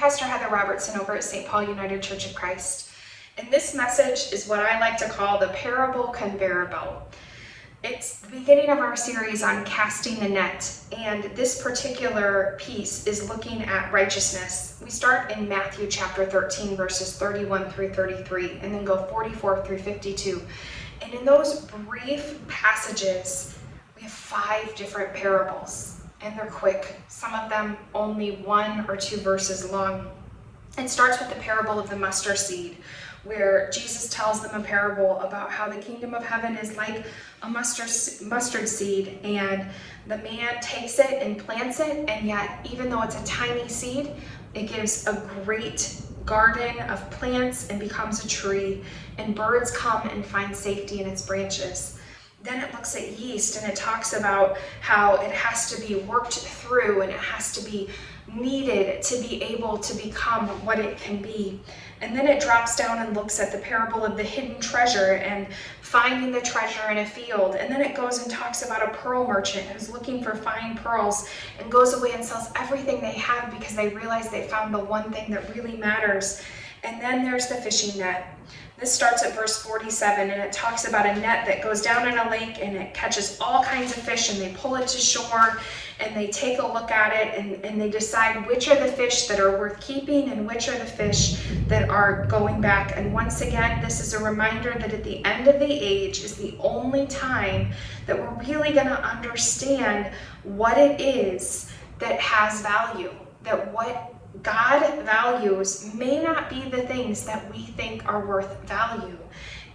Pastor Robertson over at St. Paul United Church of Christ, and this message is what I like to call the parable conveyor belt. It's the beginning of our series on casting the net, and this particular piece is looking at righteousness. We start in Matthew chapter 13, verses 31 through 33, and then go 44 through 52. And in those brief passages, we have 5 different parables. And they're quick, some of them only 1 or 2 verses long. It starts with the parable of the mustard seed, where Jesus tells them a parable about how the kingdom of heaven is like a mustard seed, and the man takes it and plants it, and yet even though it's a tiny seed, it gives a great garden of plants and becomes a tree, and birds come and find safety in its branches. Then it looks at yeast, and it talks about how it has to be worked through and it has to be kneaded to be able to become what it can be. And then it drops down and looks at the parable of the hidden treasure and finding the treasure in a field. And then it goes and talks about a pearl merchant who's looking for fine pearls and goes away and sells everything they have because they realize they found the one thing that really matters. And then there's the fishing net. This starts at verse 47, and it talks about a net that goes down in a lake and it catches all kinds of fish, and they pull it to shore and they take a look at it and they decide which are the fish that are worth keeping and which are the fish that are going back. And once again, this is a reminder that at the end of the age is the only time that we're really going to understand what it is that has value, that what God values may not be the things that we think are worth value,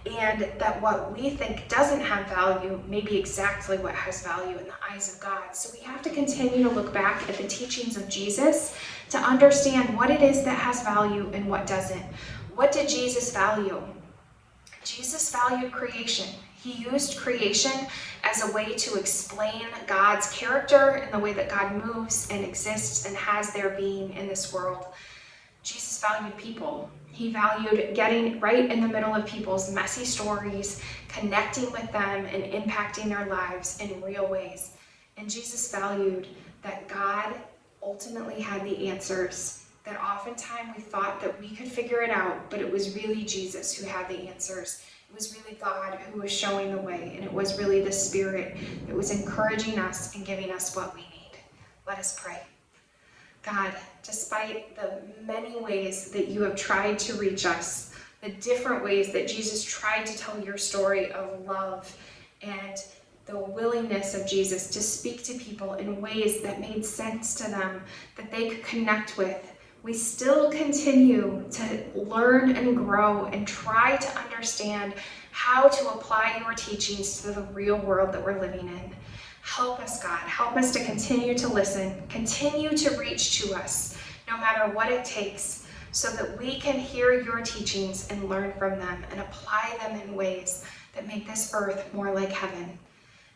and that what we think doesn't have value may be exactly what has value in the eyes of God. So we have to continue to look back at the teachings of Jesus to understand what it is that has value and what doesn't. What did Jesus value? Jesus valued creation. He used creation as a way to explain God's character and the way that God moves and exists and has their being in this world. Jesus valued people. He valued getting right in the middle of people's messy stories, connecting with them and impacting their lives in real ways. And Jesus valued that God ultimately had the answers, that oftentimes we thought that we could figure it out, but it was really Jesus who had the answers. It was really God who was showing the way, and it was really the Spirit that was encouraging us and giving us what we need. Let us pray. God, despite the many ways that you have tried to reach us, the different ways that Jesus tried to tell your story of love, and the willingness of Jesus to speak to people in ways that made sense to them, that they could connect with, we still continue to learn and grow and try to understand how to apply your teachings to the real world that we're living in. Help us, God. Help us to continue to listen, continue to reach to us, no matter what it takes, so that we can hear your teachings and learn from them and apply them in ways that make this earth more like heaven.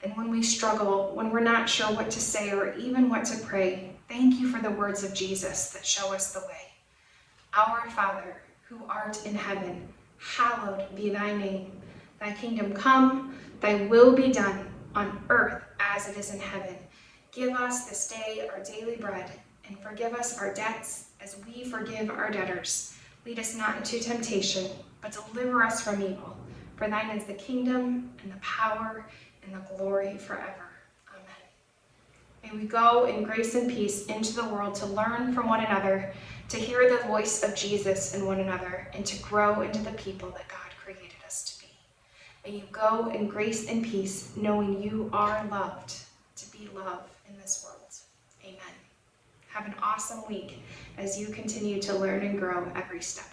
And when we struggle, when we're not sure what to say or even what to pray, thank you for the words of Jesus that show us the way. Our Father, who art in heaven, hallowed be thy name. Thy kingdom come, thy will be done on earth as it is in heaven. Give us this day our daily bread, and forgive us our debts as we forgive our debtors. Lead us not into temptation, but deliver us from evil. For thine is the kingdom and the power and the glory forever. May we go in grace and peace into the world to learn from one another, to hear the voice of Jesus in one another, and to grow into the people that God created us to be. May you go in grace and peace, knowing you are loved, to be love in this world. Amen. Have an awesome week as you continue to learn and grow every step.